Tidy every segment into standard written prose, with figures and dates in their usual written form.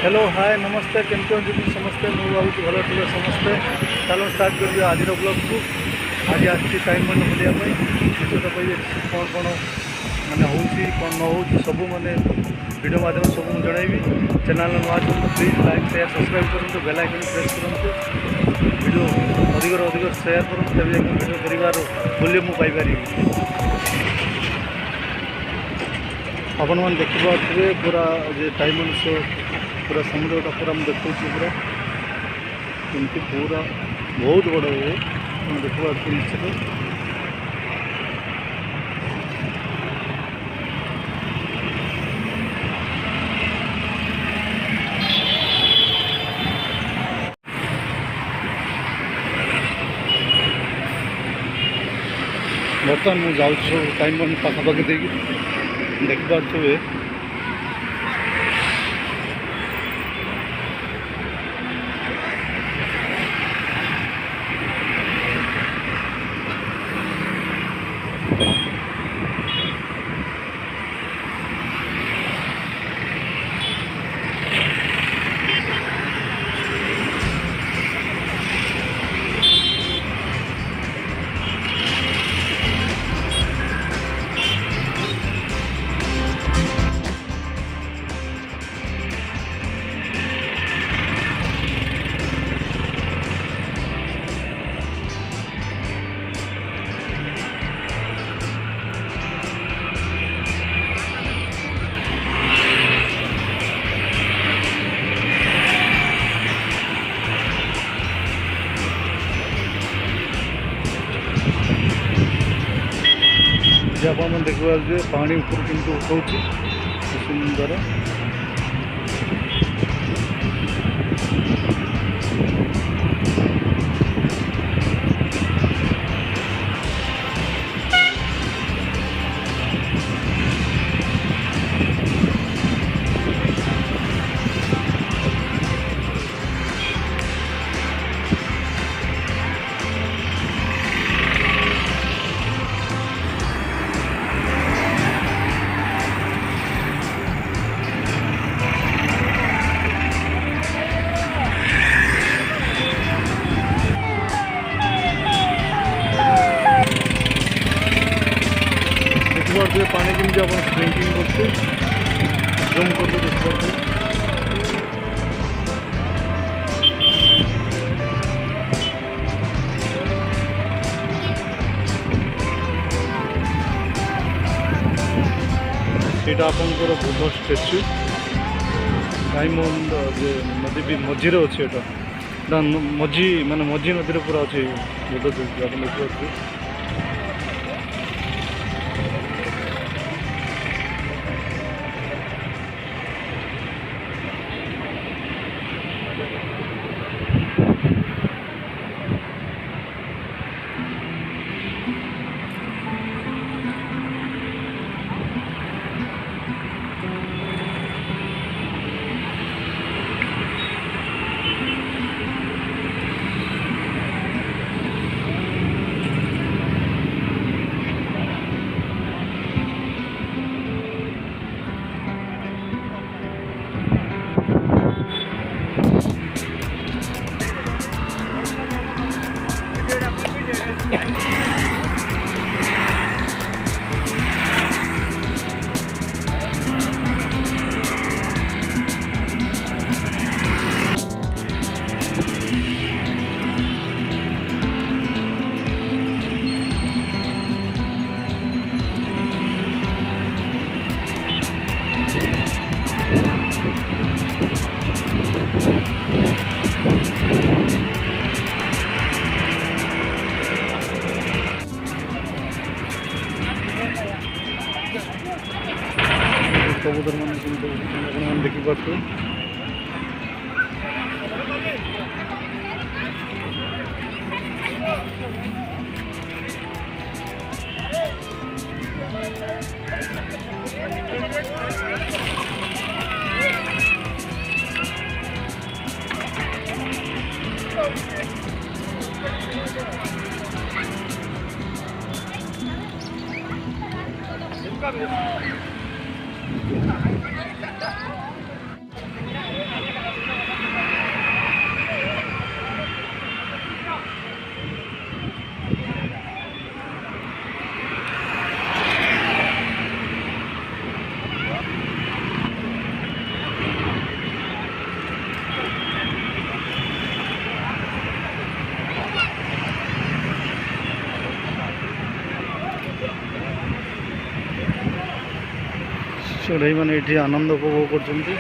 Hello hi नमस्ते केमती जी समस्ते मुझे भावी भल थे समस्ते चलो स्टार्ट कर आज ब्लॉग को आज आसी टाइम मैंने बुलायापी विशेष कौन कौन मैंने हो कौन न हो सब मैंने वीडियो माध्यम सब मुझे जनइबी चैनल नुआ चलते प्लीज लाइक शेयर सब्सक्राइब करूँ बेल आइकन प्रेस करूँ वीडियो अधिक शेयर करूँ तभी वीडियो कर मूल्य मुझे पाइपर आपण मैंने देखिए पूरा जे टाइम अनुसार पूरा समुद्रटा पूरा मुझे देखा पूरा कमती पूरा बहुत बड़ है देखा निश्चित बर्तमान मुझे जाऊँ सब टाइम मन पाखापाखि देखिपे आप देखा पानी ऊपर किंतु उठाऊँ सुंदर पानी केमती आप स्प्रिंकलिंग करते जूम करते देखते यहाँ आपंकर बुद्ध स्टाच्यू डायमंड नदी भी मझीरे अच्छे मझी माने मझी नदी पूरा अच्छे बुद्ध देखिए कबूतर मैंने देखिए ଚଢ଼େଇମାନେ ଏଠି ଆନନ୍ଦ ଉପଭୋଗ କରୁଛନ୍ତି।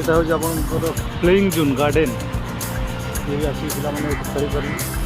এটা হচ্ছে আপনার প্লেইং জোন গার্ডেন, ये भी आसी पिला मैंने खेल पारे।